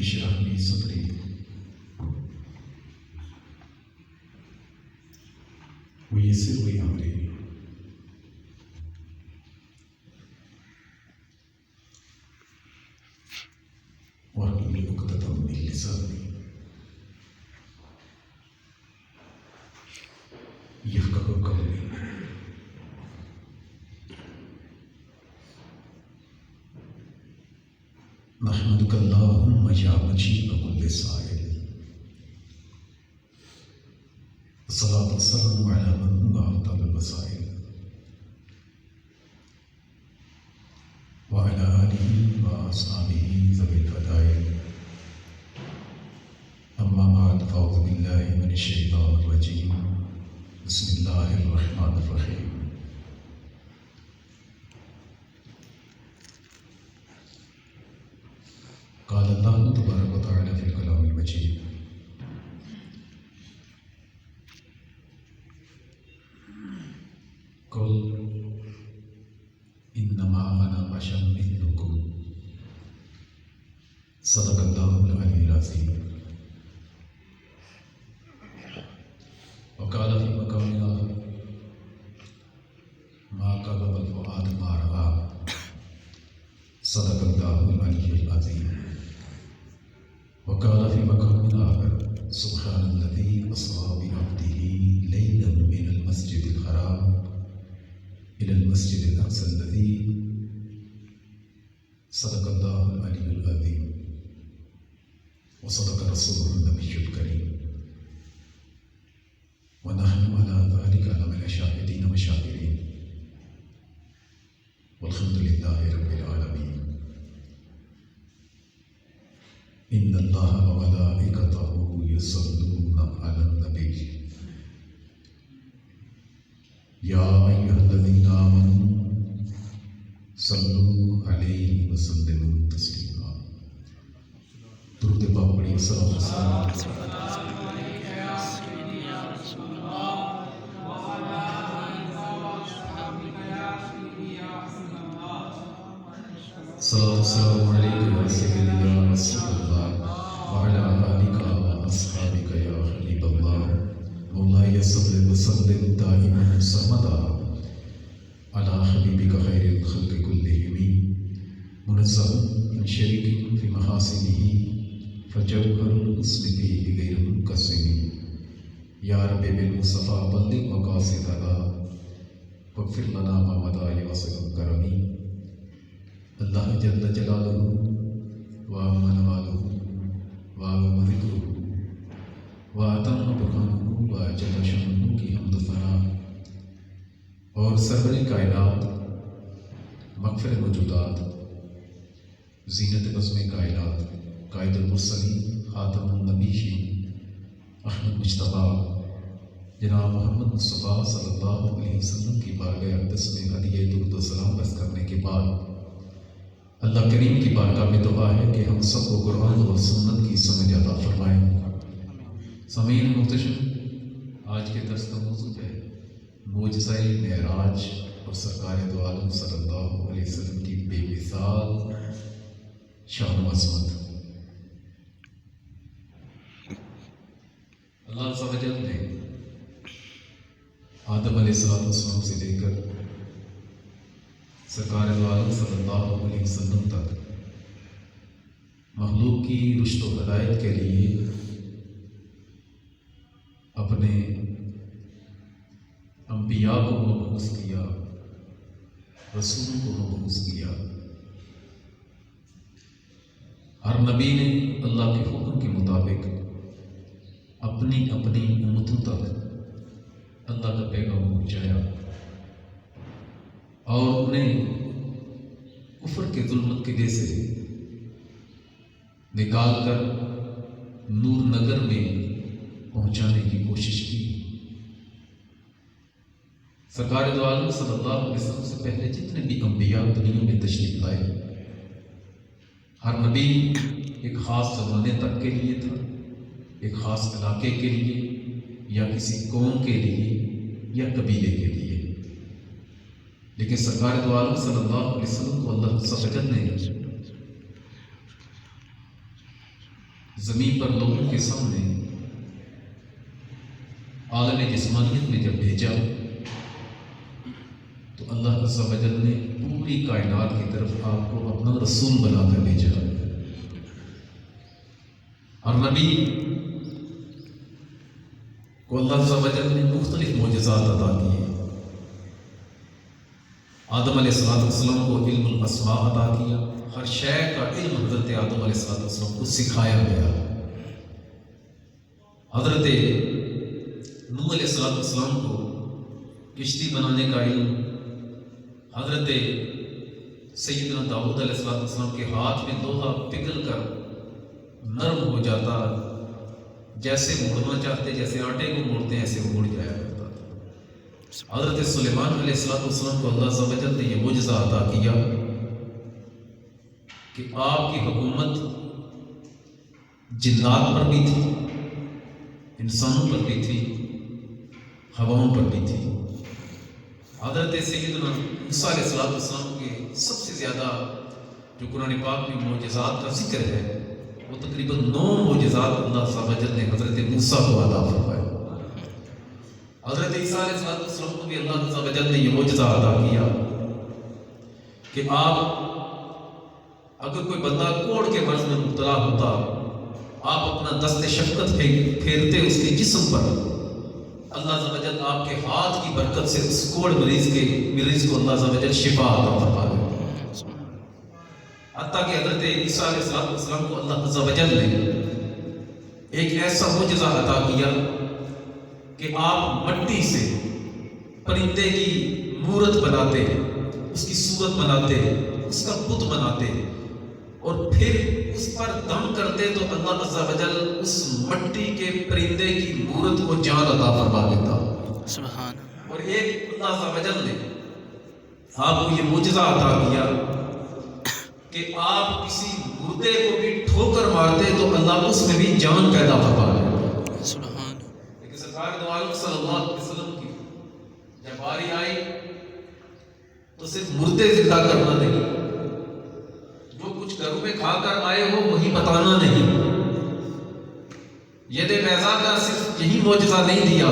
اشرح لي صدري ويسر لي امري واحلل عقدة من لساني يفقهوا قولي. نحمدك اللهم يا مجيب كل سائل، الصلاة والسلام على من هو أفضل الوسائل وعلى آله وأصحابه ذوي الفضائل. أما بعد فأعوذ بالله من الشيطان الرجيم. بسم الله الرحمن الرحيم. قال الله تبارك وتعالى في الكلام المجيد: قل إنما أنا بشر مثلكم صدق الله العلي العظيم. وقال في مقام آخر: ما كذب الفؤاد ما رأى صدق الله العلي العظيم. وقال في مقام آخر: سبحان الذي أسرى بعبده ليلا من المسجد الحرام إلى المسجد الأقصى الذي صدق الله العلي العظيم وصدق رسوله النبي الكريم. ونحن على ذلك لمن الشاهدين والشاكرين والحمد لله رب العالمين. إن الله وملائكته يصلون على النبي يا أيها الذين آمنوا صلوا عليه وسلموا تسليما. درود پاک پڑھیے. صلوات والسلام علیکم یا سیدی یا رسول اللہ وعلی آلک و اصحابک یا حبیب اللہ. مولاي صل وسلم دائما سرمدا على حبيبك خير الخلق كلهم منزه من شريك في محاسنه فجوهر الحسن فيه غير منقسم. يا رب بالمصطفى بلغ مقاصدنا واغفر لنا ما مضى واسع الكرم. اللہ جل جلالہ وعم نوالہ وعم ذکرہ وعتم برہانہ وجل شانہ کی حمد و ثنا اور سرور کائنات، مغفر موجودات، زینت بزم کائنات، قائد المرسلین، خاتم النبیین، احمد مجتبیٰ جناب محمد مصطفیٰ صلی اللہ علیہ وسلم کی بارگاہ اقدس میں ہدیہ درود و سلام پیش کرنے کے بعد اللہ کریم کی بارگاہ میں دعا ہے کہ ہم سب کو قرآن و سنت کی سمجھ عطا فرمائیں. سامعین محتشم، آج کے درس کا موضوع ہے معجزہ معراج اور سرکار دو عالم صلی اللہ علیہ وسلم کی بے مثال شان و عظمت. اللہ عز و جل نے آدم علیہ السلام سے لے کر سرکار دو عالم صلی اللہ علیہ وسلم تک مخلوق کی رشد و ہدایت کے لیے اپنے انبیاء کو مبعوث کیا، رسولوں کو مبعوث کیا. ہر نبی نے اللہ کے حکم کے مطابق اپنی اپنی امتوں تک اللہ کا پیغام پہنچایا اور انہیں کفر کے ظلمت کے جیسے نکال کر نور نگر میں پہنچانے کی کوشش کی. سرکار دو عالم صلی اللہ علیہ وسلم سے پہلے جتنے بھی انبیاء دنیا میں تشریف لائے، ہر نبی ایک خاص زمانے تک کے لیے تھا، ایک خاص علاقے کے لیے یا کسی قوم کے لیے یا قبیلے کے لیے. لیکن سرکار دو عالم صلی اللہ علیہ وسلم کو اللہ عز و جل نے زمین پر لوگوں کے سامنے عالم جسمانیت میں جب بھیجا تو اللہ عز و جل نے پوری کائنات کی طرف آپ کو اپنا رسول بنا کر بھیجا. اور نبی کو اللہ عز و جل نے مختلف معجزات عطا کیے. آدم علیہ السلام کو علم الاسماء عطا کیا. ہر شے کا علم حضرت آدم علیہ السلام کو سکھایا گیا. حضرت نوح علیہ السلام کو کشتی بنانے کا علم، حضرت سیدنا داؤد علیہ السلام کے ہاتھ میں لوہا پگھل کر نرم ہو جاتا، جیسے موڑنا چاہتے، جیسے آٹے کو موڑتے ہیں ایسے وہ مڑ جایا کرتا تھا. حضرت سلیمان علیہ السلام کو اللہ عز و جل نے یہ معجزہ عطا کیا کہ آپ کی حکومت جنات پر بھی تھی، انسانوں پر بھی تھی، ہواؤں پر بھی تھی. حضرت سیدنا موسیٰ علیہ السلام کے سب سے زیادہ جو قرآن پاک میں معجزات کا ذکر ہے وہ تقریباً 9 معجزات اللہ عز و جل نے حضرت موسیٰ کو عطا فرمائے. حضرت عیسیٰ علیہ السلام کو بھی اللہ عز و جل نے یہ معجزہ عطا کیا کہ آپ اگر کوئی بندہ کوڑ کے مرض میں مبتلا ہوتا، آپ اپنا دست شفقت پھیرتے اس کے جسم پر، اللہ عز و جل آپ کے ہاتھ کی برکت سے اس کوڑ مریض کو اللہ عز و جل شفا عطا فرما دے. حتیٰ کہ حضرت عیسیٰ علیہ السلام کو اللہ عز و جل نے ایک ایسا معجزہ عطا کیا کہ آپ مٹی سے پرندے کی مورت بناتے، اس کی صورت بناتے، اس کا بت بناتے اور پھر اس پر دم کرتے تو اللہ عز و جل اس مٹی کے پرندے کی مورت کو جان عطا فرما دیتا. سبحان اللہ. اور ایک اللہ عز و جل نے آپ کو یہ معجزہ عطا کیا کہ آپ کسی مردے کو بھی ٹھوکر مارتے تو اللہ اس میں بھی جان پیدا فرما دیتا. سبحان. لیکن سرکار دو عالم صلی اللہ علیہ وسلم کی جب باری آئی تو صرف مردے زندہ کرنا نہیں، جو کچھ گھروں میں کھا کر آئے ہو وہی بتانا نہیں. ید بیضا کا صرف یہی معجزہ نہیں دیا،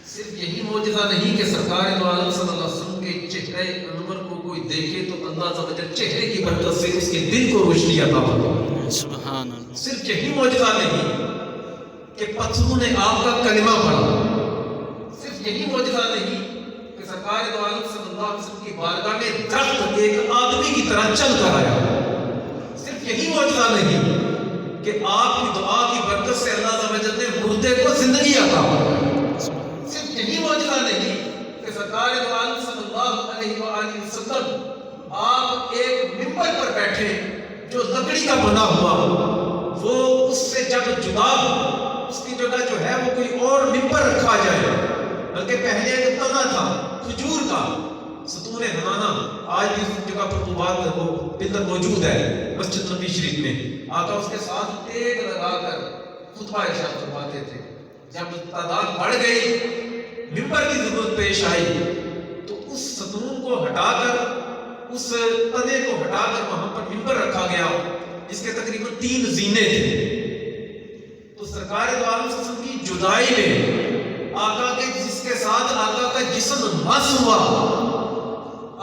صرف یہی معجزہ نہیں کہ سرکار دو عالم صلی اللہ علیہ وسلم کے چہرے انور کو کوئی دیکھے تو اللہ عز و جل چہرے کی برکت سے اس کے دل کو روشنی عطا فرمائے. سبحان اللہ. صرف یہی معجزہ نہیں کہ پتھروں نے آپ کا کلمہ پڑھا، صرف یہی معجزہ نہیں کہ سرکار دو عالم صلی اللہ علیہ وسلم کی بارگاہ میں درخت ایک آدمی کی طرح چل کر آیا. صرف یہی معجزہ نہیں کہ آپ کی دعا کی برکت سے اللہ عز و جل نے مردے کو زندگی عطا فرمائی. صرف یہی معجزہ نہیں کہ سرکار دو عالم صلی اللہ علیہ وآلہ وسلم آپ ایک ممبر پر بیٹھے جو لکڑی کا بنا ہوا، وہ اس سے جب جدا ہو اس کی جگہ جو ہے وہ کوئی اور ممبر رکھا جائے، بلکہ پہلے ایک تنا تھا کھجور کا ستون حنانہ، آج بھی اس جگہ پر وہ بات وہ پلر موجود ہے مسجد نبی شریف میں. آقا اس کے ساتھ ٹیک لگا کر خطبہ ارشاد فرماتے تھے. جب تعداد بڑھ گئی، ممبر کی ضرورت پیش آئی تو اس ستون کو ہٹا کر، اس تنے کو ہٹا کر وہاں پر ممبر رکھا گیا جس کے تقریباً 3 زینے تھے. تو سرکار دو عالم صلی اللہ علیہ وسلم کی جدائی میں آقا کے جس کے ساتھ آقا کا جسم مس ہوا،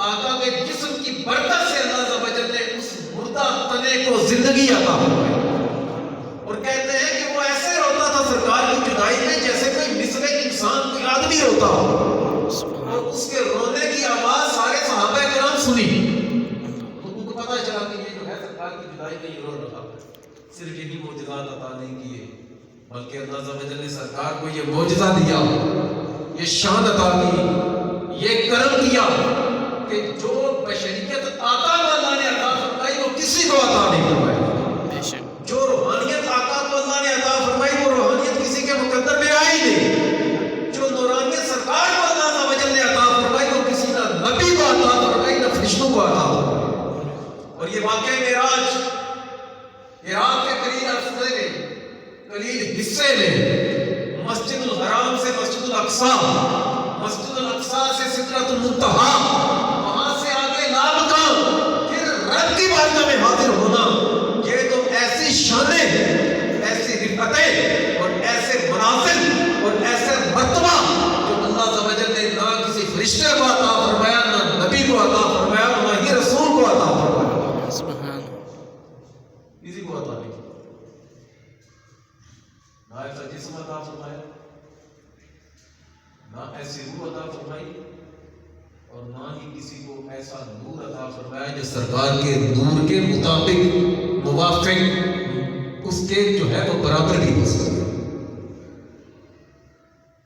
آقا کے جسم کی برکت سے اللہ عز و جل نے اس مردہ تنے کو زندگی عطا فرمائی. اور کہتے ہیں کہ وہ ایسے روتا تھا سرکار کی جدائی میں جیسے کوئی مثل انسان، کوئی آدمی روتا ہو، اور اس کے رونے کی آواز سارے صحابہ کرام سنی تو ان کو پتہ چلا کہ یہ جو ہے سرکار کی جدائی میں یہ رو رہا. صرف یہی معجزات عطا نہیں کیے بلکہ اللہ عز و جل نے سرکار کو یہ معجزہ دیا، یہ شان عطا کی، یہ کرم کیا کہ جو بشریت آقا کو اللہ نے عطا فرمائی وہ کسی کو عطا نہیں فرمائی. جو روحانیت آقا کو اللہ نے عطا فرمائی وہ روحانیت کسی کے مقدر میں آئی نہیں. جو نورانیت سرکار کو اللہ عز و جل نے عطا فرمائی وہ کسی نہ نبی کو عطا فرمائی نہ فرشتوں کو عطا فرمائی. اور یہ واقعہ معراج عراق کے قلیل حصے میں مسجد الحرام سے مسجد الاقصی، مسجد الاقصی سے سدرۃ المنتہا، وہاں سے آگے لامکان، پھر رب کی بارگاہ میں حاضر ہونا، یہ تو ایسی نہ ہی کسی کو ایسا نور عطا فرمایا جو سرکار کے نور کے مطابق موافق اس کے جو ہے وہ برابر بھی ہو سکے.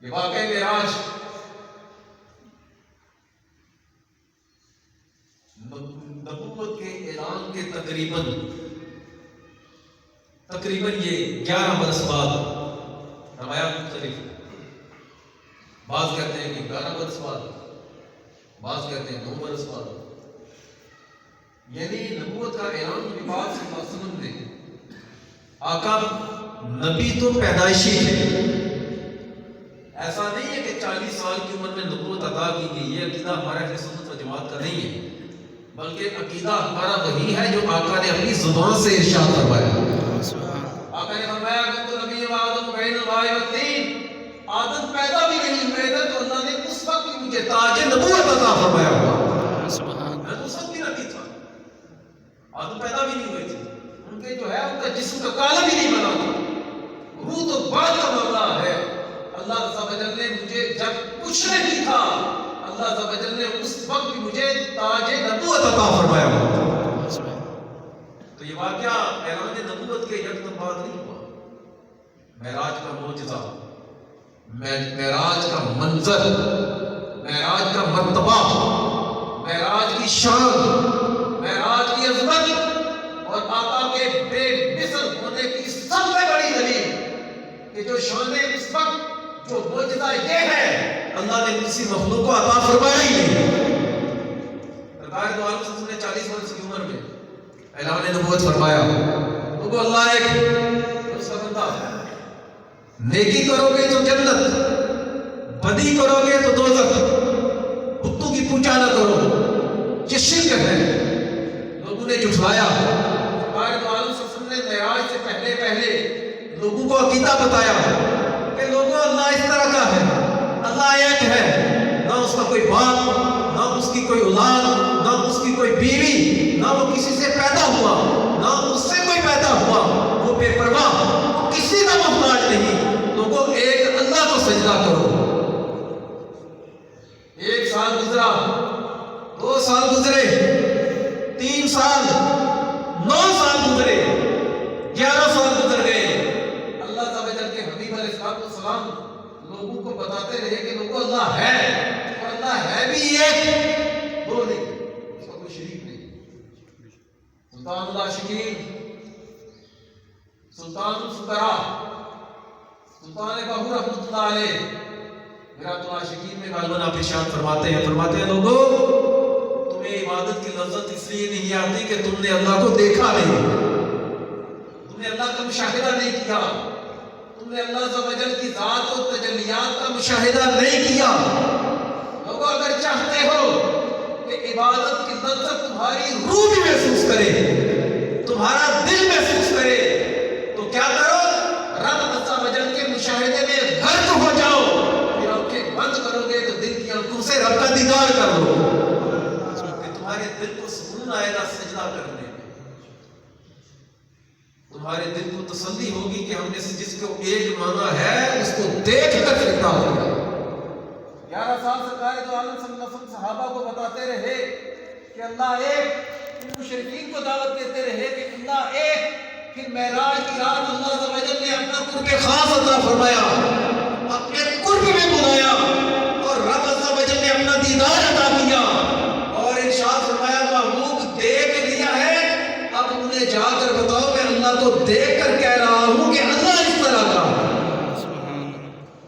یہ واقعہ معراج نبوت کے اعلان کے تقریباً یہ 11 برس بعد روایات مختلف. بعض کہتے ہیں کہ 11 برس بعد، بعض کہتے ہیں 2 برس بعد. یعنی نبوت کا اعلان کی بات سے وسلم نے آقا نبی تو پیدائشی ہے. ایسا نہیں ہے کہ 40 سال کی عمر میں نبوت عطا کی گئی. یہ عقیدہ ہمارا اہل سنت و جماعت کا نہیں ہے، بلکہ عقیدہ ہمارا وہی ہے جو آقا نے اپنی زبان سے ارشاد فرمایا. آقا نے فرمایا کہ نبی آدم بین الماء والطین، آدم پیدا بھی نہیں ہوئے تھے تو اللہ نے اس وقت بھی مجھے تاج نبوت عطا فرمایا ہوا. سبحان اللہ. میں اس وقت بھی نبی تھا، آدم پیدا بھی نہیں ہوئے تھے، ان کے جو ہے ان کا جسم کا کالا بھی نہیں بنا تھا. روح تو بعد کا معاملہ ہے. اللہ عز و جل نے مجھے جب کچھ نہیں تھا، اللہ عز و جل نے اس وقت بھی مجھے تاج نبوت عطا فرمایا ہوا. تو یہ واقعہ اعلان نبوت کے یکدم بعد نہیں ہوا. معراج کا معجزہ، معراج کا منظر، معراج کا مرتبہ، معراج کی شان، معراج کی عظمت اور آقا کے بے مثل ہونے کی سب سے بڑی دلیل کہ جو شان اس وقت جو معجزہ یہ ہے اللہ نے کسی مخلوق کو عطا فرمایا ہی نہیں. سرکار دو عالم صلی اللہ علیہ وسلم نے 40 برس کی عمر میں اعلان نبوت فرمایا. تو اللہ ایک اس کا بندہ، نیکی کرو گے تو جنت، بدی کرو گے تو دوزخ، کتوں کی پوجا نہ کرو، یہ شرک ہے. لوگوں نے جھٹلایا. سرکار دو عالم صلی اللہ علیہ وسلم نے معراج سے پہلے لوگوں کو عقیدہ بتایا کہ لوگوں اللہ اس طرح کا ہے، اللہ ایک ہے، نہ اس کا کوئی باپ، نہ اس کی کوئی اولاد، نہ اس کی کوئی بیوی، نہ وہ کسی سے پیدا ہوا، نہ اس سے کوئی پیدا ہوا، وہ بے پرواہ، وہ کسی کا محتاج نہیں. لوگوں ایک اللہ کو سجدہ کرو. 1 سال گزرا، 2 سال گزرے، 3 سال، 9 سال گزرے، 11 سال گزر گئے. اللہ تعالیٰ کے حبیب علیہ السلام لوگوں کو بتاتے رہے کہ لوگوں اللہ ہے، اور اللہ ہے بھی ایک، دو نہیں، اس کا کوئی شریک نہیں. سلطان اللہ شکین، سلطان الفقراء، سلطان بہو رحمۃ اللہ علیہ میرا اللہ شکین میں غالباً آپ ارشاد فرماتے ہیں لوگوں تمہیں عبادت کی لذت اس لیے نہیں آتی کہ تم نے اللہ کو دیکھا نہیں، تم نے اللہ کا مشاہدہ نہیں کیا، تم نے اللہ عز و جل کی ذات و تجلیات کا مشاہدہ نہیں کیا. لوگوں اگر چاہتے ہو کہ عبادت کی لذت تمہاری روح بھی محسوس کرے، تمہارا دل محسوس کرے، تو کیا کرو؟ رب عز و جل کے مشاہدے میں غرق ہو جاؤ. پھر آنکھیں بند کرو گے تو دل کی آنکھوں سے رب کا دیدار کر لو، کہ تمہارے دل کو سکون آئے گا سجدہ کرنے میں. تمہارے دل کو تسلی ہوگی کہ ہم نے جس کو ایک مانا ہے اس کو دیکھ کر سجدہ ہو گیا. 11 سال سرکار دو عالم صلی اللہ علیہ وسلم صحابہ کو بتاتے رہے کہ اللہ ایک، مشرکین کو دعوت دیتے رہے کہ اللہ ایک. پھر معراج کی رات اللہ عز و جل نے اپنا قرب خاص عطا فرمایا، اپنے قرب میں بلایا، اور رب عز و جل نے اپنا دیدار عطا کیا اور ارشاد فرمایا محبوب دیکھ لیا ہے، اب انہیں جا کر بتاؤ میں اللہ کو دیکھ کر کہہ رہا ہوں کہ اللہ اس طرح کا،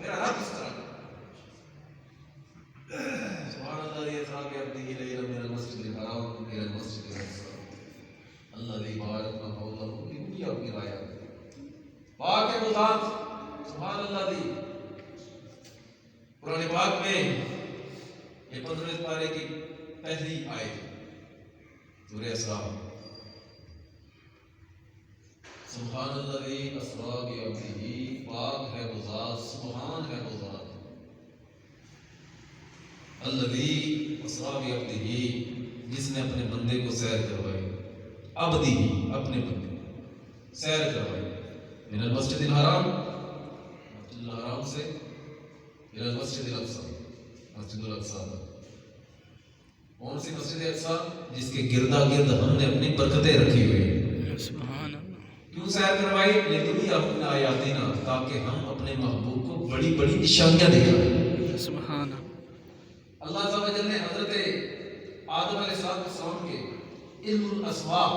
میرا رب اس طرح کا. سبحان اللہ اسرا بعبدہ لیلا من المسجد الحرام الى المسجد الاقصى الذي باركنا حوله لنريه من آیاتنا. پاک ہے وہ ذات، سبحان اللہ دی. قرآن پاک میں یہ 15 پارے کی پہلی آیت سورہ اسراء. سبحان الذی اسریٰ بعبدہ، پاک ہے وہ ذات، سبحان ہے وہ ذات، الذی اسریٰ بعبدہ، جس نے اپنے بندے کو سیر کروائی، عبدہ اپنے بندے کو سیر کروائی، من المسجد الحرام، مسجد الحرام سے، الى المسجد الاقصی، مسجد الاقصی. کون سی مسجد اقصی؟ جس کے گردا گرد ہم نے اپنی برکتیں رکھی ہوئی ہیں. سبحان اللہ. کیوں سیر کروائی؟ لیکن اپنا آیاتنا، تاکہ ہم اپنے محبوب کو بڑی بڑی نشانیاں دکھائیں. سبحان اللہ عز و جل نے حضرت آدم علیہ السلام کے علم الاسماء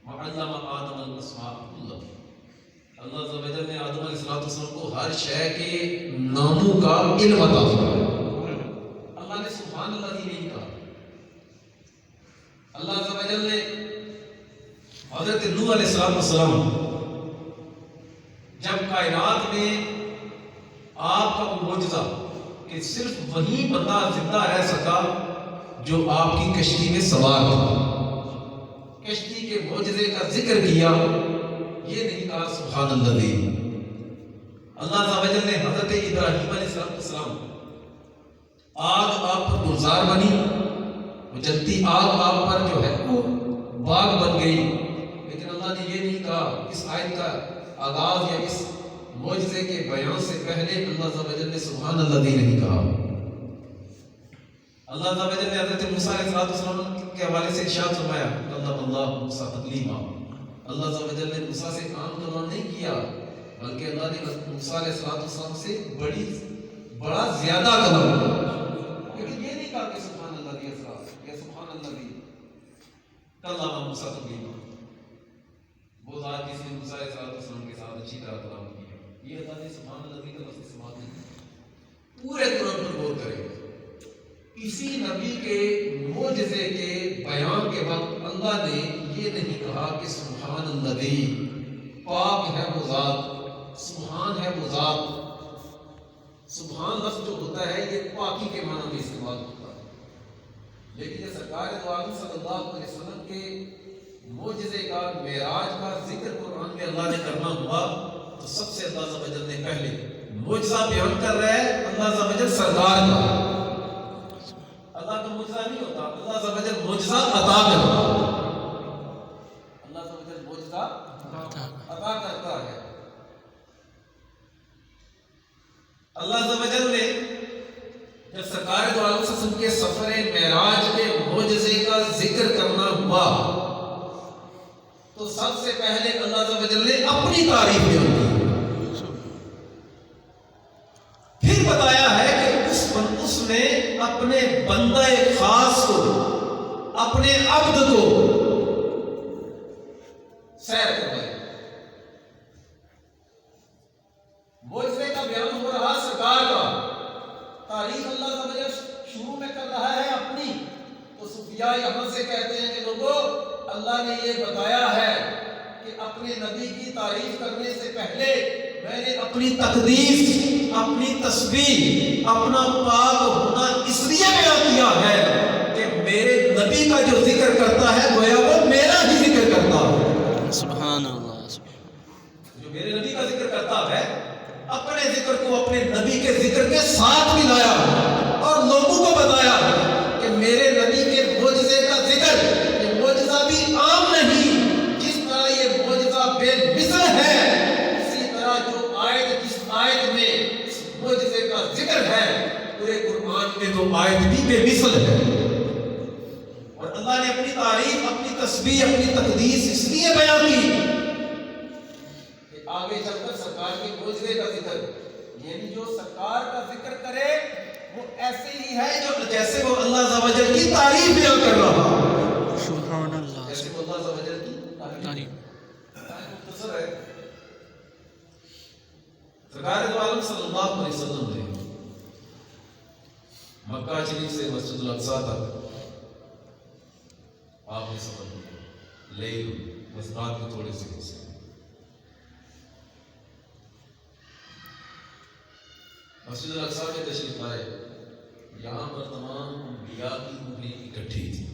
وعلم آدم الاسماء کلها، اللہ عز و جل نے آدم علیہ السلام کو ہر شے کے ناموں کا علم عطا فرمایا. اللہ نے سبحان اللہ ہی نہیں کہا. اللہ عز و جل نے حضرت نوح علیہ السلام جب کائنات میں آپ کا وہ معجزہ کہ صرف وہی بندہ زندہ رہ سکا جو آپ کی کشتی میں سوار تھا، کشتی کے معجزے کا ذکر کیا، یہ نہیں کہا سبحان اللہ. اللہ عز و جل نے حضرت ابراہیم علیہ السلام، آگ آپ پر گلزار بنی، وہ جلتی آگ آپ پر جو ہے وہ باغ بن گئی، لیکن اللہ نے یہ نہیں کہا. اس آیت کا آغاز یا اس معجزے کے بیان سے پہلے اللہ عز و جل نے سبحان اللہ نہیں کہا. اللہ عز و جل نے حضرت موسیٰ علیہ السلام کے حوالے سے ارشاد فرمایا کلم اللہ موسیٰ تکلیما. اللہ عز و جل نے موسیٰ سے کام کلام نہیں کیا، بلکہ اللہ نے موسیٰ علیہ السلام سے بڑا زیادہ کلام کیا، لیکن یہ نہیں کہا کہ سبحان اللہ یا سبحان اللہ کلم موسیٰ تکلیما. وہ ذات جس نے موسیٰ علیہ السلام کے ساتھ اچھی طرح کلام کیا، یہ اللہ نے سبحان اللہ کا لفظ استعمال نہیں. پورے قرآن پر غور کریں. کسی نبی کے معجزے کے بیان کے وقت اللہ نے یہ نہیں کہا کہ سبحان اللہ، پاک ہے وہ ذات، سبحان ہے وہ ذات. سبحان لفظ جو ہوتا ہے یہ پاکی کے معنی میں استعمال ہوتا ہے، لیکن یہ سرکار دو عالم صلی اللہ علیہ وسلم کے معجزے کا، معراج کا ذکر قرآن میں اللہ نے کرنا ہوا تو سب سے اللہ عز و جل نے پہلے معجزہ بیان کر رہا ہے اللہ عز و جل سرکار کا. اللہ کا معجزہ نہیں ہوتا، اللہ عز و جل معجزہ عطا کرتا ہے. اللہ عز و جل معجزہ عطا کرتا ہے. اللہ عز و جل نے جب سرکار دو عالم صلی اللہ علیہ وسلم کے سفر معراج کے معجزے کا ذکر کرنا ہوا تو سب سے پہلے اللہ عز و جل نے اپنی تعریف بیان کی، پھر بتایا ہے کہ اس نے اپنے بندہ خاص کو، اپنے عبد کو سیر کروائی. معجزے کا بیان ہو رہا سرکار کا، تعریف اللہ عز و جل شروع میں کر رہا ہے اپنی. تو صوفیاء یہاں سے کہتے ہیں کہ لوگوں، اللہ نے یہ بتایا ہے کہ اپنے نبی کی تعریف کرنے سے پہلے میں نے اپنی تقدیس، اپنی تسبیح، اپنا پاک ہونا اس لیے بیان کیا ہے کہ میرے نبی کا جو ذکر کرتا ہے گویا وہ میرا ہی ذکر کرتا ہے. سبحان اللہ. جو میرے نبی کا ذکر کرتا ہے اپنے ذکر کو اپنے نبی کے ذکر کے ساتھ ملایا اور لوگوں کو بتایا کہ میرے نبی کے معجزے کا ذکر، یہ معجزہ بھی عام نہیں، جس طرح یہ معجزہ بے مثل ہے اسی طرح جو آیت، جس آیت میں اس معجزے کا ذکر ہے پورے قرآن میں تو آیت بھی بے مثل ہے. اور اللہ نے اپنی تعریف، اپنی تسبیح، اپنی تقدیس اس لیے بیان کی کہ آگے چل کر سرکار کے معجزے کا ذکر، یعنی جو سرکار کا ذکر کرے وہ ایسے ہی ہے جو جیسے وہ اللہ عز و جل کی تعریف بیان کر رہا ہے. سبحان اللہ. جیسے وہ اللہ عز و جل کی تعریف مختصر ہے. سرکار دو عالم صلی اللہ علیہ وسلم نے مکہ شریف سے مسجد الاقصی تک آپ نے سفر کیا، لیکن بس رات کے تھوڑے سے حصے. مسجد الاقصی میں تشریف لائے، یہاں پر تمام انبیاء کی روحیں اکٹھی تھی.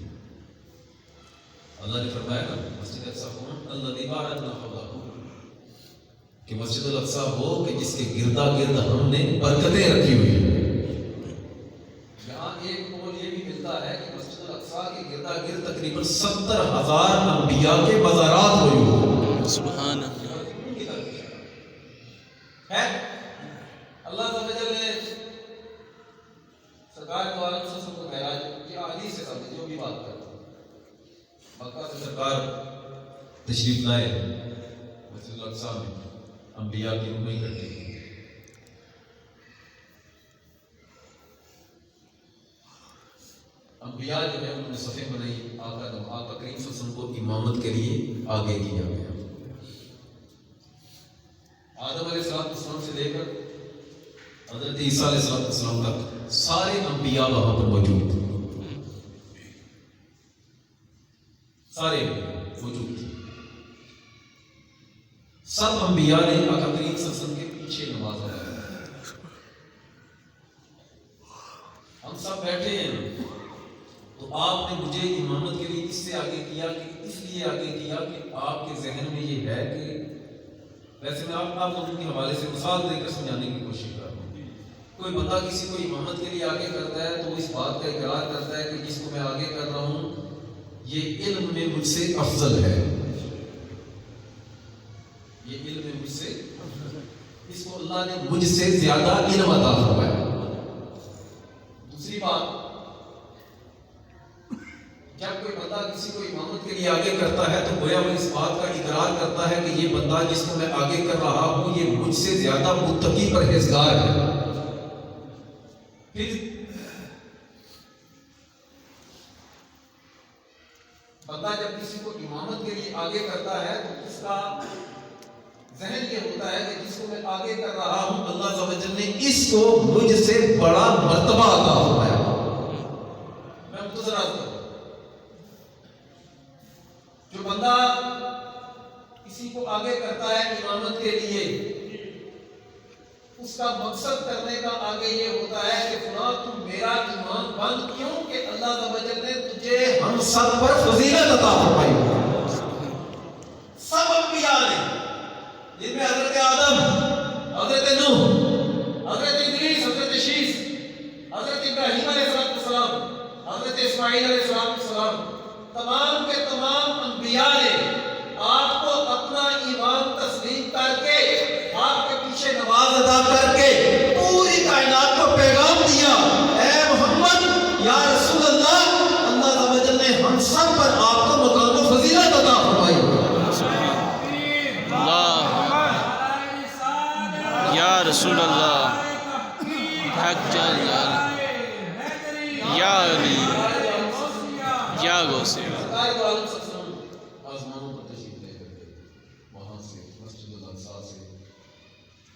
اللہ نے فرمایا نا مسجد الاقصی کون؟ الذی بارکنا حولہ، کہ مسجد الاقصی ہو کہ جس کے گردا گرد ہم نے برکتیں رکھی ہوئی ہیں. یہاں ایک قول یہ بھی ملتا ہے کہ مسجد الاقصی کے گردا گرد تقریباً 70,000 انبیاء کے مزارات ہوئے ہوئے. سبحان اللہ. ہے اللہ عز و جل نے تشریف لائے مسجد الاقصیٰ میں انبیاء کی روحیں اکٹھی کی. انبیاء جو ہے انہوں نے صفیں بنائی. آقا کریم صلی اللہ علیہ وسلم کو امامت کے لیے آگے کیا گیا. آدم علیہ السلام سے لے کر حضرت عیسیٰ علیہ السلام تک سارے انبیاء وہاں پر موجود تھے. سارے موجود تھے. سب انبیاء نے آقا کریم صلی اللہ علیہ وسلم کے پیچھے نماز ادا. ہم سب بیٹھے ہیں تو آپ نے مجھے امامت کے لیے اس سے آگے کیا کہ اس لیے آگے کیا کہ آپ کے ذہن میں یہ ہے کہ ویسے میں آپ ان کے حوالے سے مثال دے کر سمجھانے کی کوشش کر رہا ہوں. کوئی بندہ کسی کو امامت کے لیے آگے کرتا ہے تو وہ اس بات کا اقرار کرتا ہے کہ جس کو میں آگے کر رہا ہوں یہ علم میں مجھ سے افضل ہے. یہ علم میں مجھ سے اس کو اللہ نے مجھ سے زیادہ علم عطا فرمایا. دوسری بات جب کوئی بندہ کسی کو امامت کے لیے آگے کرتا ہے تو گویا وہ اس بات کا اقرار کرتا ہے کہ یہ بندہ جس کو میں آگے کر رہا ہوں یہ مجھ سے زیادہ متقی پرہیزگار ہے. پھر بندہ جب کسی کو امامت کے لیے آگے کرتا ہے تو اس کا ذہن یہ ہوتا ہے کہ جس کو میں آگے کر رہا ہوں اللہ عز و جل نے اس کو مجھ سے بڑا مرتبہ عطا فرمایا. میں مختصر عرض کروں جو بندہ کسی کو آگے کرتا ہے امامت کے لیے اس کا مقصد کرنے کا آگے یہ ہوتا ہے کہ فلاں تم میرا امام بن کیوں کہ اللہ عز و جل نے تجھے ہم سب پر فضیلت عطا فرمائی. سب انبیاء نے جن میں حضرت آدم، حضرت نوح، حضرت ادریس، حضرت شیس، حضرت ابراہیم علیہ السلام، حضرت اسماعیل علیہ السلام، تمام کے تمام انبیاء نے آپ کو اپنا ایمان تسلیم کر کے آپ کے پیچھے نماز ادا کر کے پوری کائنات کو پیغام دیا اے محمد یا رسول اللہ اللہ عز و جل نے ہم سب پر آپ کو مقام و فضیلت عطا فرمائی. یا رسول اللہ حق جلال یا علی یا غوث آسمانوں پر تشریف لے کر کے وہاں سے مسجد الاقصیٰ سے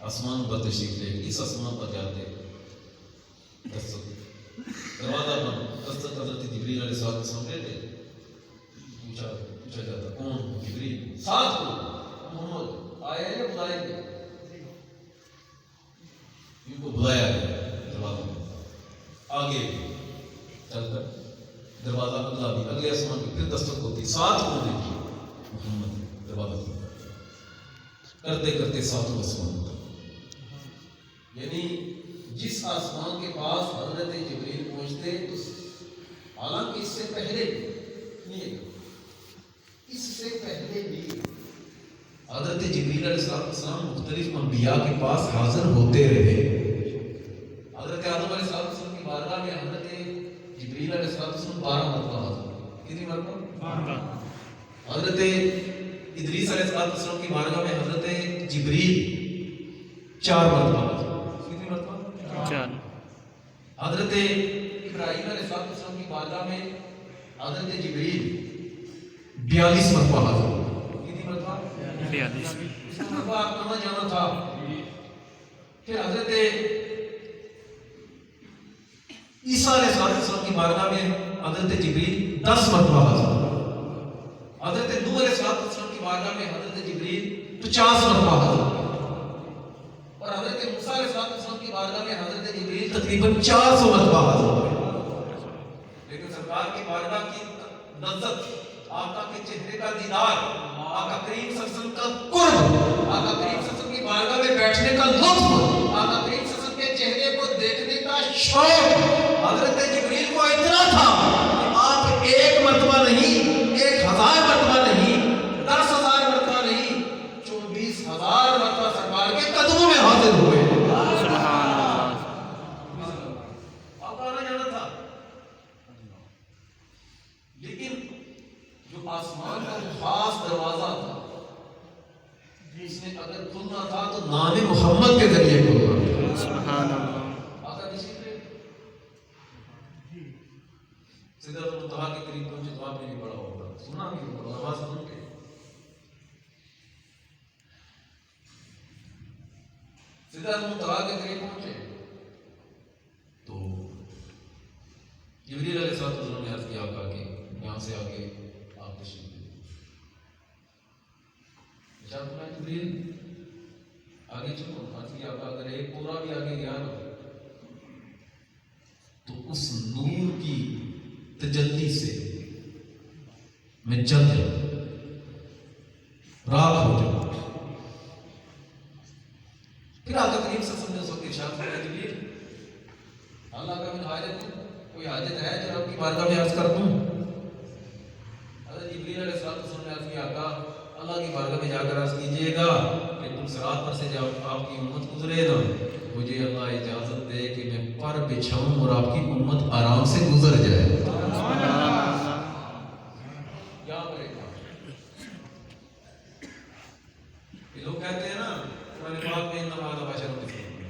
آسمان پر تشریف لے کے اس آسمان پر جاتے دروازہ پر حضرت جبریل علیہ السلام رہتے. پوچھا جاتا کون؟ جبریل. ساتھ کو محمد آئے ہیں یا بلائیں گے؟ ان کو بلایا گیا دروازہ پر. آگے چل کر دروازہ اللہ بھی اگلے آسمان کی پھر دستک ہوتی. ساتھ کو نے کی محمد دروازہ کرتے کرتے ساتوں آسمان تک. یعنی جس آسمان کے پاس حضرت جبریل پہنچتے تو حالانکہ اس سے پہلے بھی حضرت جبریل علیہ السلام مختلف انبیاء کے پاس حاضر ہوتے رہے. حضرت آدم علیہ السلام کی بارگاہ میں حضرت جبریل علیہ السلام 12 مرتبہ حاضر ہوئے. کتنی مرتبہ؟ حضرت ادریس علیہ السلام کی بارگاہ میں حضرت جبریل 4 مرتبہ حاضر ہوئے. کتنی مرتبہ؟ 4. حضرت ابراہیم علیہ السلام کی بارگاہ میں حضرت جبریل 42 مرتبہ حاضر ہوئے. کتنی مرتبہ؟ 42. اس مرتبہ آپ کہاں جانا تھا؟ پھر حضرت عیسیٰ علیہ السلام کی بارگاہ میں حضرت جبریل 10 مرتبہ حاضر ہوئے. حضرت نوح علیہ السلام کی بارگاہ میں حضرت جبریل 50 مرتبہ حاضر ہوئے. اور حضرت موسیٰ علیہ السلام کی بارگاہ میں حضرت جبریل تقریباً 400 مرتبہ حاضر ہوئے. لیکن سرکار کی بارگاہ کی لذت، آقا کے چہرے کا دیدار، آقا کریم صلی اللہ علیہ وسلم کا قرب، آقا کریم صلی اللہ علیہ وسلم کی بارگاہ میں بیٹھنے کا لطف، آقا کریم صلی اللہ علیہ وسلم کے چہرے کو دیکھنے کا شوق حضرت جبریل کو اتنا تھا کہ آپ 1 مرتبہ نہیں، 1000 مرتبہ نہیں، 10,000 مرتبہ نہیں، 24,000 مرتبہ سرکار کے قدموں میں حاضر ہوئے. سبحان اللہ. آپ آنا جانا تھا. لیکن جو آسمان کا خاص دروازہ تھا محمد کے ذریعے قربان کرے۔ سبحان اللہ آقا نشین رہے سدرۃ المنتہا کے قریب پہنچے تو آپ نے بھی پڑھا ہوگا، سنا بھی ہوگا نماز سن کے سدرۃ المنتہا کے قریب پہنچے تو جبریل علیہ السلام نے عرض کیا آقا کہ یہاں سے آگے آپ تشریف لے جبریل آگے چلو، عرض کیا آقا اگر ایک پورا بھی آگے گیا نا تو اس نور کی تجلی سے میں جل جاؤں، راکھ ہو جاؤں۔ پھر آقا کریم صلی اللہ علیہ وسلم نے اس وقت ارشاد فرمایا جبریل اللہ کا من حاجت کوئی حاجت ہے جو رب کی بارگاہ میں عرض کر دوں؟ حضرت جبریل علیہ السلام نے عرض کیا آقا اللہ کی بارگاہ میں جا کر عرض کیجئے گا کہ تم صراط پر سے جب آپ کی امت گزرے نا مجھے اللہ اجازت دے کہ میں پر بچھاؤں اور آپ کی امت آرام سے گزر جائے۔ کیا کرے گا؟ یہ لوگ کہتے ہیں نا قرآن پاک میں انما انا بشر مثلکم،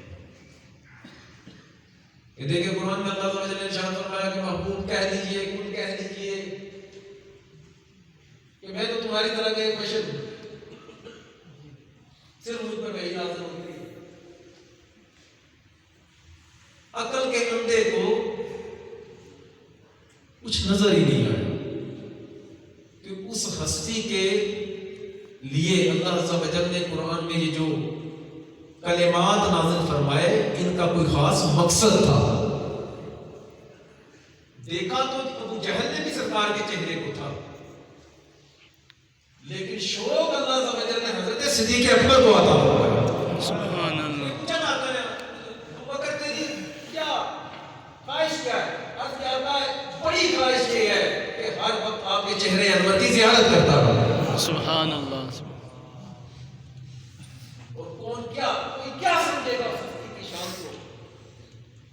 یہ دیکھیں قرآن میں اللہ تعالیٰ نے ارشاد فرمایا کہ محبوب کہہ دیجئے، کل کہہ دیجئے کہ میں تو تمہاری طرح کا ایک بشر ہوں، صرف مجھ پر وحی نازل ہوتی ہے۔ عقل کے اندھے کو کچھ نظر ہی نہیں آیا کہ اس ہستی کے لیے اللہ عز و جل نے قرآن میں یہ جو کلمات نازل فرمائے ان کا کوئی خاص مقصد تھا۔ دیکھا تو ابو جہل نے بھی سرکار کے چہرے کو تھا، لیکن شوق اللہ عز و جل نے حضرت صدیق اکبر کو عطا فرمایا۔ سبحان اللہ پوچھا نہ کرے ابو بکر تیری کیا خواہش کیا ہے؟ عرض کیا ہے بڑی خواہش یہ ہے کہ ہر وقت آپ کے چہرے انور کی زیارت کرتا رہا۔ سبحان اللہ کوئی کیا سمجھے گا اس ہستی کی شان کو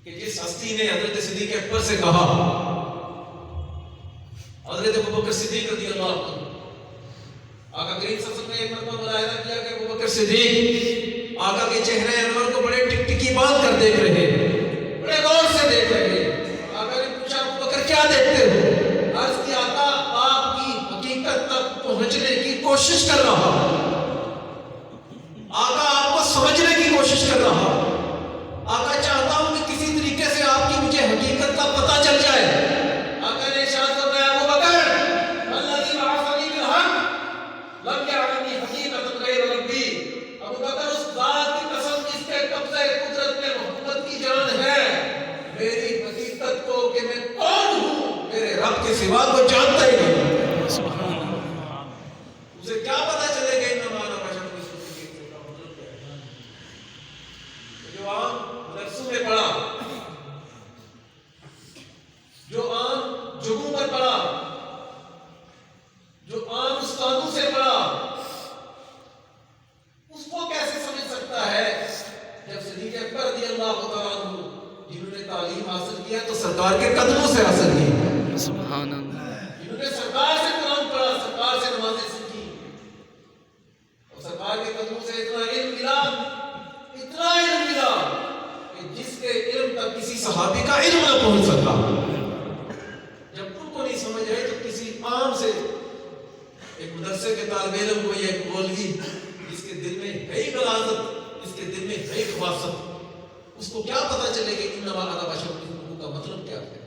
کہ جس ہستی نے حضرت صدیق اکبر سے کہا، حضرت ابوبکر صدیق رضی اللہ عنہ، آقا کریم صلی اللہ علیہ وسلم نے ایک مرتبہ ملاحظہ کیا کہ ابوبکر صدیق آقا کے چہرے انور کو بڑے ٹکٹکی باندھ کر دیکھ رہے، بڑے غور سے دیکھ رہے۔ آقا نے پوچھا ابوبکر کیا دیکھتے ہو؟ عرض کیا آقا آپ کی حقیقت تک پہنچنے کی کوشش کر رہا، آقا آپ کو سمجھنے کی کوشش کر رہا، آقا چاہتا ہوں کہ کسی طریقے سے آپ کی مجھے حقیقت کا پتہ چل جائے۔ آقا نے ارشاد فرمایا ابوبکر الذی بعثنی بالحق لم یعلمنی حقیقۃ غیر ربی، ابوبکر اس ذات کی قسم جس کے قبضہ قدرت میں محمد کی جان ہے، میری حقیقت کو کہ میں کون ہوں میرے رب کے سوا کو جانتا ہی نہیں۔ سبحان اللہ اسے کیا پتہ چلے گا انما انا بشر جو عام مدرسوں میں پڑھا، جو عام جگہوں پر پڑھا، جو عام استادوں سے پڑھا، اس کو کیسے سمجھ سکتا ہے جب صدیق اکبر رضی اللہ تعالیٰ عنہ جنہوں نے تعلیم حاصل کیا تو سرکار کے قدموں سے حاصل کی، سبحان اللہ جنہوں نے سرکار سے قرآن پڑھا، سرکار سے نمازیں سیکھی، اور سرکار کے قدموں سے اتنا علم ملا کہ جس کے علم تک کسی صحابی کا علم نہ پہنچ سکا۔ جب ان کو نہیں سمجھ رہے تو کسی عام سے ایک مدرسے کے طالب علم کو یہ مولوی جس کے دل میں ہے غلاظت، جس کے دل میں ہے خباثت، اس کو کیا پتہ چلے کہ انما انا بشر مثلکم کا مطلب کیا ہے؟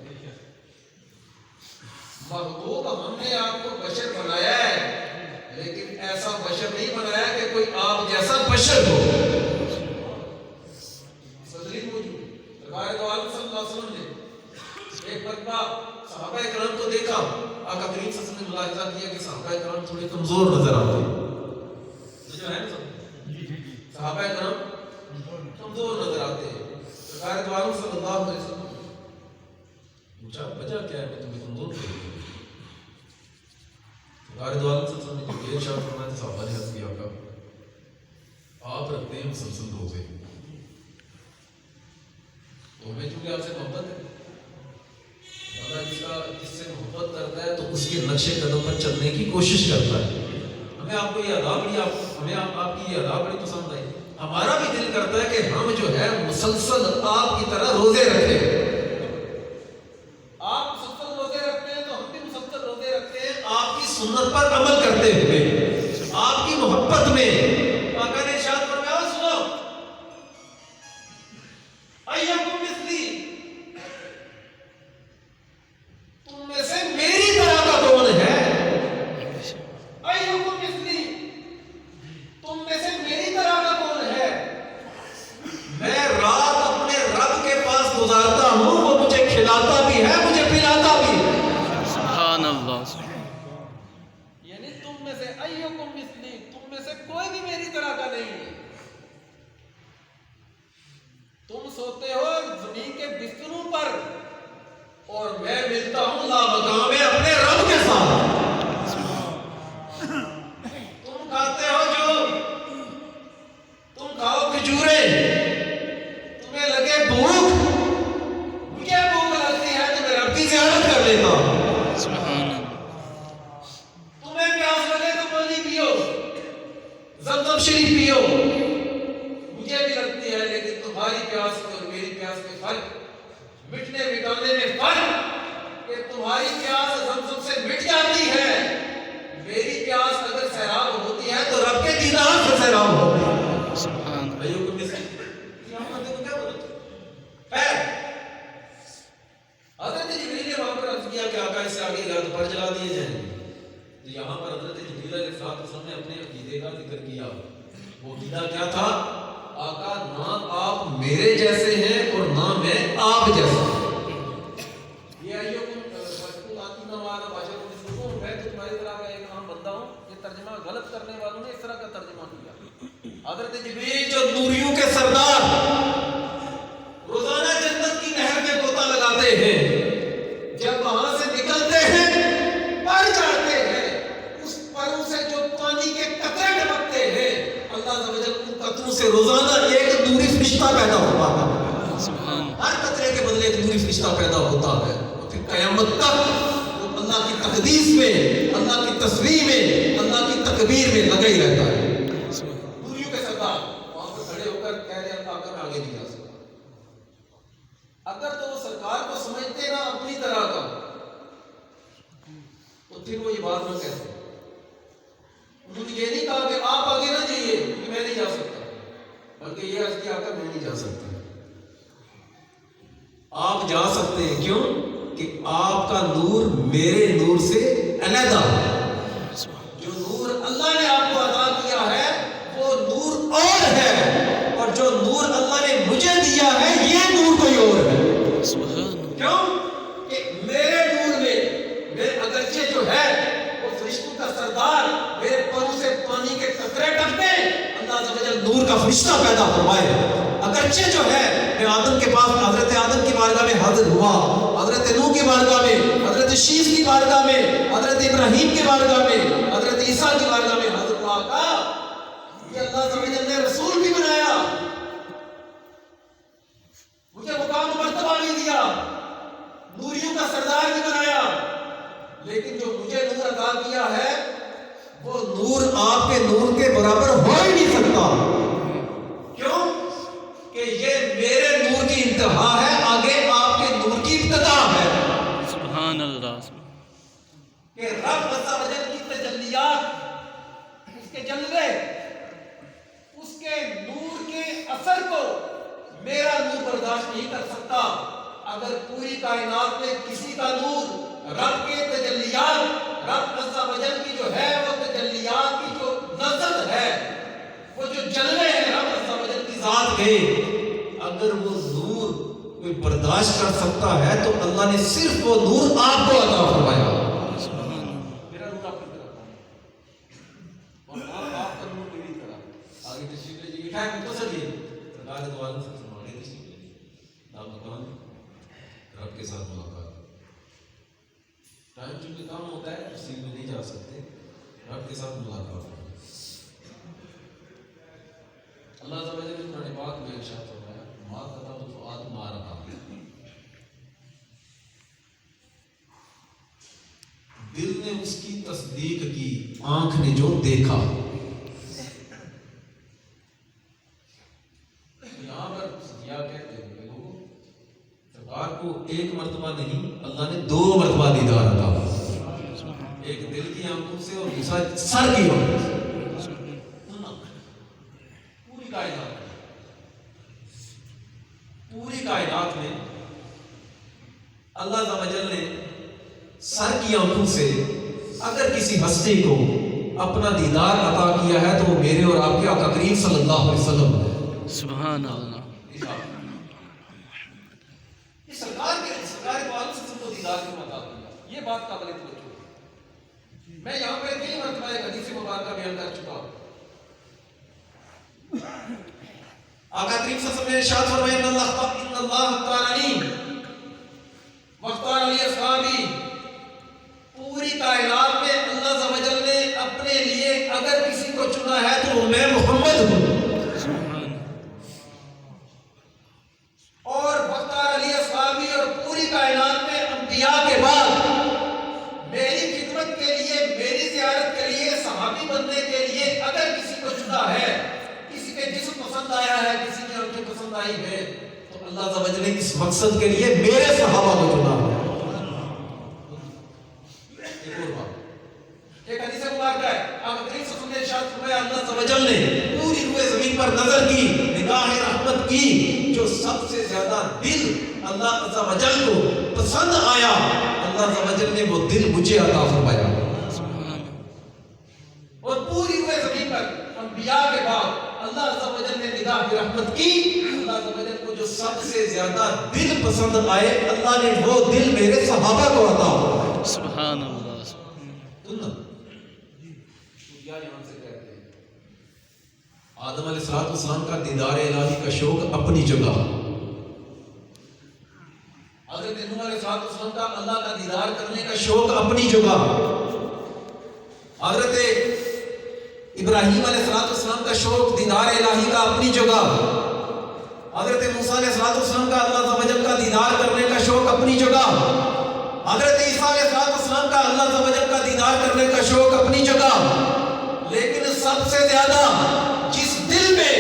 محبوب ہم نے آپ کو بشر بنایا ہے، لیکن ایسا بشر نہیں بنایا کہ کوئی آپ جیسا بشر ہو۔ سرکار دو عالم صلی اللہ علیہ وسلم نے ایک مرتبہ صحابہ کرام کو دیکھا، آقا کریم صلی اللہ علیہ وسلم نے ملاحظہ کیا کہ صحابہ کرام تھوڑے کمزور نظر آتے ہیں، جو ہے صحابہ کرام کمزور نظر آتے ہیں۔ سرکار دو عالم صلی اللہ علیہ وسلم پوچھا وجہ کیا ہے کہ تمہیں کمزور کر دیا؟ سرکار دو عالم صلی اللہ علیہ وسلم نے جو ارشاد فرمایا صحابہ نے عرض کیا آقا آپ رکھتے ہیں مسلسل روزے، تو ہمیں چونکہ آپ سے محبت ہے، بندہ جس سے محبت کرتا ہے تو اس کے نقش قدم پر چلنے کی کوشش کرتا ہے۔ ہمیں آپ کو یہ ادا بڑی ہمیں آپ کی یہ ادا بڑی پسند آئی، ہمارا بھی دل کرتا ہے کہ ہم جو ہے مسلسل آپ کی طرح روزے رکھیں. آپ مسلسل روزے رکھتے ہیں تو ہم بھی مسلسل روزے رکھتے ہیں آپ کی سنت پر عمل کرتے ہوئے, آپ کی محبت میں. آقا نے ارشاد فرمایا, سنو, ایکم مثلی, تم میں سے میری طرح کا کون ہے؟ ایکم مثلی, تم میں سے میری طرح کا کون ہے؟ میں رات اپنے رب کے پاس گزارتا ہوں, وہ مجھے کھلاتا بھی ہے, مجھے پلاتا بھی ہے. سبحان اللہ. یعنی تم میں سے ایکم مثلی, تم میں سے کوئی بھی میری طرح کا نہیں ہے. تم سوتے ہو زمین کے بستروں پر اور میں ملتا ہوں لامقام اپنے رب کے ساتھ. تم کھاتے ہو جو, تم کھاؤ کھجوریں, تمہیں لگے بھوک, مجھے بھوک لگتی ہے تو میں رب کی زیارت کر لیتا ہوں. سبحان اللہ. تمہیں پیاس لگے تو پانی پیو, زمزم شریف پیو, مجھے بھی لگتی ہے, لیکن تمہاری پیاس میں اور میری پیاس میں فرق, مٹنے مٹانے میں فرق, کہ تمہاری پیاس زمزم سے مٹ جاتی ہے, میری پیاس اگر سیراب ہوتی ہے تو رب کے دیدار سے سیراب ہوتی ہے. سبحان اللہ. بھائیوں کو مثال کیا بولتے ہے. حضرت جبریل نے وہاں پر عرض کیا کہ آقا اس سے آگے گا تو پر جلا دیے جائیں. تو یہاں پر حضرت جبریل علیہ السلام نے اپنے عقیدے کا ذکر کیا. وہ عقیدہ کیا تھا؟ آقا نہ آپ میرے جیسے ہیں اور نہ میں آپ جیسا. یہ آئیو میں تمہاری طرح کا ایک عام بندہ ہوں. یہ ترجمہ غلط کرنے والوں نے اس طرح کا ترجمہ کیا. حضرت جبریل جو نوریوں کے سردار روزانہ جنت کی نہر میں غوطہ لگاتے ہیں, جب وہاں سے نکلتے ہیں پر چڑھتے ہیں, اس پروں سے جو پانی کے قطرے ٹپکتے ہیں, اللہ عز و جل ان قطروں سے روزانہ ایک نوری فرشتہ پیدا ہوتا ہے. ہر قطرے کے بدلے ایک نوری فرشتہ پیدا ہوتا ہے. پھر قیامت تک اللہ کی تقدیس میں, اللہ کی تصویر میں, اللہ کی تکبیر میں لگا ہی رہتا ہے. نوریوں کے سردار وہاں پر کھڑے ہو کر کہہ رہے ہیں آقا میں آگے نہیں جا سکتا. اگر تو وہ سرکار کو سمجھتے نا اپنی طرح کا, تو پھر وہ یہ بات نہ کہتے. انہوں نے یہ نہیں کہا کہ آپ آگے نہ جائیے کیونکہ میں نہیں جا سکتا, بلکہ یہ عرض کیا آقا میں نہیں جا سکتا. آپ جا سکتے ہیں, کیوں کہ آپ کا نور میرے نور سے علیحدہ ہے. جو نور اللہ نے آپ کو عطا کیا ہے وہ نور اور ہے, اور جو نور اللہ نے مجھے دیا ہے یہ نور کوئی اور ہے. کیوں کہ میرے نور میں اگرچہ جو ہے وہ فرشتوں کا سردار, میرے پروں سے پانی کے قطرے ٹپکتے, اللہ عز و جل نور کا فرشتہ پیدا فرمائے. اگرچہ جو ہے میں آدم کے پاس حضرت آدم کی بارگاہ میں حاضر ہوا, حضرت نوح کی بارگاہ میں, حضرت شیش کی بارگاہ میں, حضرت ابراہیم کی بارگاہ میں, حضرت عیسیٰ کی بارگاہ میں حاضر ہوا. آقا یہ اللہ عز و جل نے رسول بھی بنایا, مجھے مقام مرتبہ بھی دیا, نوریوں کا سردار بھی بنایا, لیکن جو مجھے نور عطا کیا ہے وہ نور آپ کے نور کے برابر ہو ہی نہیں سکتا. کیوں کہ یہ میرے نور کی انتہا ہے, آگے آپ کے نور کی ابتدا ہے. سبحان اللہ. کہ رب عز و جل کی تجلیات, اس کے جلوے, اس کے نور کے اثر کو میرا نور برداشت نہیں کر سکتا. اگر پوری کائنات میں کسی کا نور رب کے تجلیات, رب عز و جل کی جو ہے وہ تجلیات کی جو نظر ہے, وہ جو جلوے ہیں رب عز و جل کی ذات کے, اگر وہ نور کوئی برداشت کر سکتا ہے تو اللہ نے صرف وہ نور آپ کو عطا فرمایا. میرا نور آپ کی طرف اور آپ کا نور میری طرف. آگے تشریف لے جائیے, کیا مختصر یہ سرکار کے دواروں سے سنوانے تشریف لے جائیے. آپ مکان رب کے ساتھ ملاقات. ٹائم چونکہ کام ہوتا ہے تفصیل میں نہیں جا سکتے, رب کے ساتھ ملاقات. اللہ عز و جل نے قرآن پاک میں ارشاد فرمایا, ما کتبت فؤاد ما رأى, دل نے اس کی تصدیق کی, آنکھ نے جو دیکھا. ایک مرتبہ نہیں، اللہ نے 2 مرتبہ دیدار عطا فرمایا، ایک دل کی آنکھوں سے اور دوسرا سر کی آنکھوں سے۔ پوری کائنات میں اللہ عز و جل نے سر کی آنکھوں سے اگر کسی ہستی کو اپنا دیدار عطا کیا ہے تو وہ میرے اور آپ کے آقا کریم صلی اللہ علیہ وسلم ہے۔ سبحان اللہ۔ یہ سرکار کو عالم سے کو دیدار کیوں عطا کیا، یہ بات قابل توجہ ہے۔ میں یہاں پہ کئی مرتبہ ایک حدیث مبارکہ بیان کر چکا ہوں۔ آقا کریم صلی اللہ علیہ وسلم نے ارشاد فرمایا ان اللہ اختارنی واختار علی اصحابی، پوری کائنات میں اللہ عز و جل نے اپنے لیے اگر کسی کو چنا ہے تو وہ میں محمد ہوں، اور واختار علی اصحابی، اور پوری کائنات میں انبیاء کے بعد میری خدمت کے لیے، میری زیارت کے لیے، صحابی بننے کے لیے اگر کسی کو چنا ہے، کسی کے جسم پسند آیا ہے، کسی کی آنکھیں پسند آئی ہے، تو اللہ عز و جل نے اس مقصد کے لیے میرے صحابہ کو چنا ہے۔ ایک اور بات، ایک حدیث مبارکہ ہے، آقا کریم صلی اللہ علیہ وسلم نے ارشاد فرمایا اللہ عز و جل نے پوری روئے زمین پر نظر کی، نگاہ رحمت کی، جو سب سے زیادہ دل اللہ عز و جل کو پسند آیا، اللہ عز و جل نے وہ دل مجھے عطا فرمایا۔ اور پوری روئے زمین پر انبیاء کے بعد اللہ عز و جل نے نگاہ رحمت کی، اللہ عز و جل کو جو سب سے زیادہ دل پسند آئے، اللہ نے وہ دل میرے صحابہ کو عطا فرمایا۔ سبحان اللہ۔ آدم علیہ السلام کا دیدار الہی کا شوق اپنی جگہ، حضرت نوح علیہ السلام کا اللہ کا دیدار کرنے کا شوق اپنی جگہ، حضرت ابراہیم علیہ السلام کا شوق دیدار الہی کا اپنی جگہ، حضرت موسیٰ علیہ السلام کا اللہ عز و جل کا دیدار کرنے کا شوق اپنی جگہ، حضرت عیسیٰ علیہ السلام کا اللہ عز و جل کا دیدار کرنے کا شوق اپنی جگہ، لیکن سب سے زیادہ جس دل میں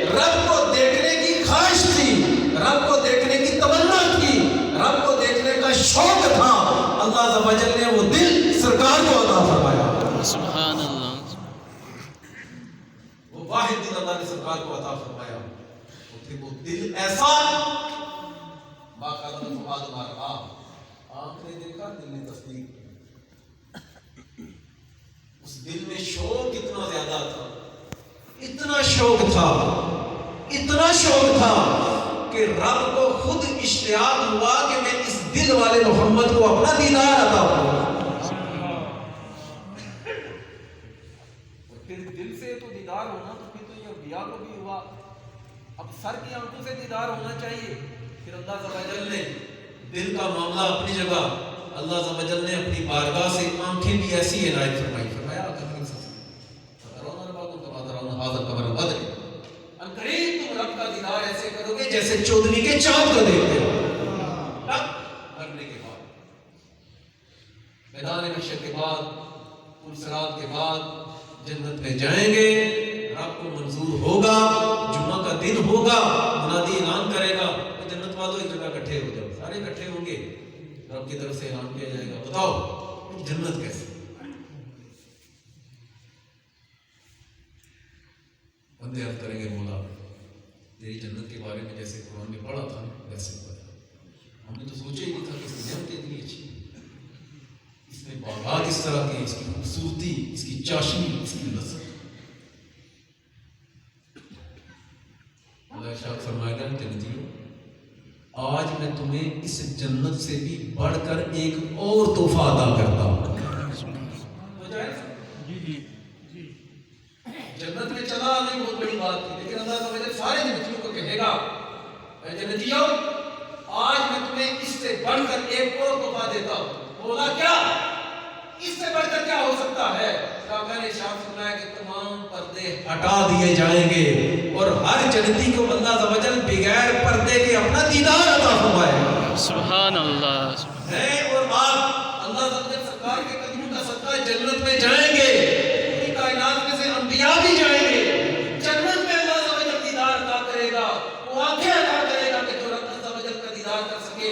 رب کو دیکھنے کی خواہش تھی، رب کو دیکھنے کی تمنا تھی، رب کو دیکھنے کا شوق تھا، اللہ عز و جل نے وہ دل سرکار کو عطا فرمایا۔ سبحان اللہ۔ وہ واحد دل اللہ نے سرکار کو عطا فرمایا، وہ دل ایسا باقاعدہ فؤاد ما رآ، آنکھ نے دیکھا، دل نے تصدیق کی۔ اس دل میں شوق اتنا زیادہ تھا، اتنا شوق تھا، اتنا شوق تھا کہ رب کو خود اشتیاق ہوا کہ میں اس دل والے محمد کو اپنا دیدار عطا فرماؤں۔ اور پھر دل سے تو دیدار ہونا، تو پھر تو یہ انبیاء کو بھی ہوا، اب سر کی آنکھوں سے دیدار ہونا چاہیے۔ پھر اللہ عز و جل نے دل کا معاملہ اپنی جگہ، اللہ عز و جل نے اپنی بارگاہ سے آنکھیں بھی ایسی عنایت فرمائی، فرمایا قریب تم رب کا دیدار ایسے کرو گے جیسے چودھری کے چاند کو دیکھتے ہو۔ مرنے کے بعد، میدان محشر کے بعد، پرصراط کے بعد جنت میں جائیں گے، رب کو منظور ہوگا، جمعہ کا دن ہوگا، منادی اعلان کرے گا، جنت والوں ایک جگہ اکٹھے ہو جاؤ، سارے اکٹھے ہوں گے، رب کی طرف سے اعلان کیا جائے گا، بتاؤ جنت کیسے؟ بندے عرض کریں گے مولا تیری جنت کے بارے میں جیسے قرآن میں پڑھا تھا ویسے پڑھا، ہم نے تو سوچا ہی نہیں تھا کہ اس کی نعمتیں اتنی اچھی ہیں، اس میں باغات اس طرح کی، اس کی خوبصورتی، اس کی چاشنی، اس کی لذت۔ اللہ ارشاد فرمائے گا جنتیوں، آج میں تمہیں اس جنت سے بھی بڑھ کر ایک اور تحفہ عطا کرتا ہوں۔ جنت میں چلا آنے بہت بڑی بات تھی، لیکن اللہ تعالیٰ سارے جنتیوں کو کہے گا اے جنتیوں، آج میں تمہیں اس سے بڑھ کر ایک اور تحفہ دیتا ہوں۔ بولا کیا؟ اس سے بڑھ کر کیا ہو سکتا ہے؟ آقا نے ارشاد فرمایا کہ تمام پردے ہٹا دیے جائیں گے اور ہر جنتی کو اللہ عز و جل بغیر پردے کے اپنا دیدار عطا فرمائے گا۔ سبحان اللہ۔ ہے اور آپ اللہ عز و جل سرکار کے قدموں کا صدقہ جنت میں جائیں گے، پوری کائنات میں سے انبیاء بھی جائیں گے، جنت میں اللہ عز و جل دیدار عطا کرے گا، وہ آنکھیں عطا کرے گا کہ جو رب عز و جل کا دیدار کر سکے۔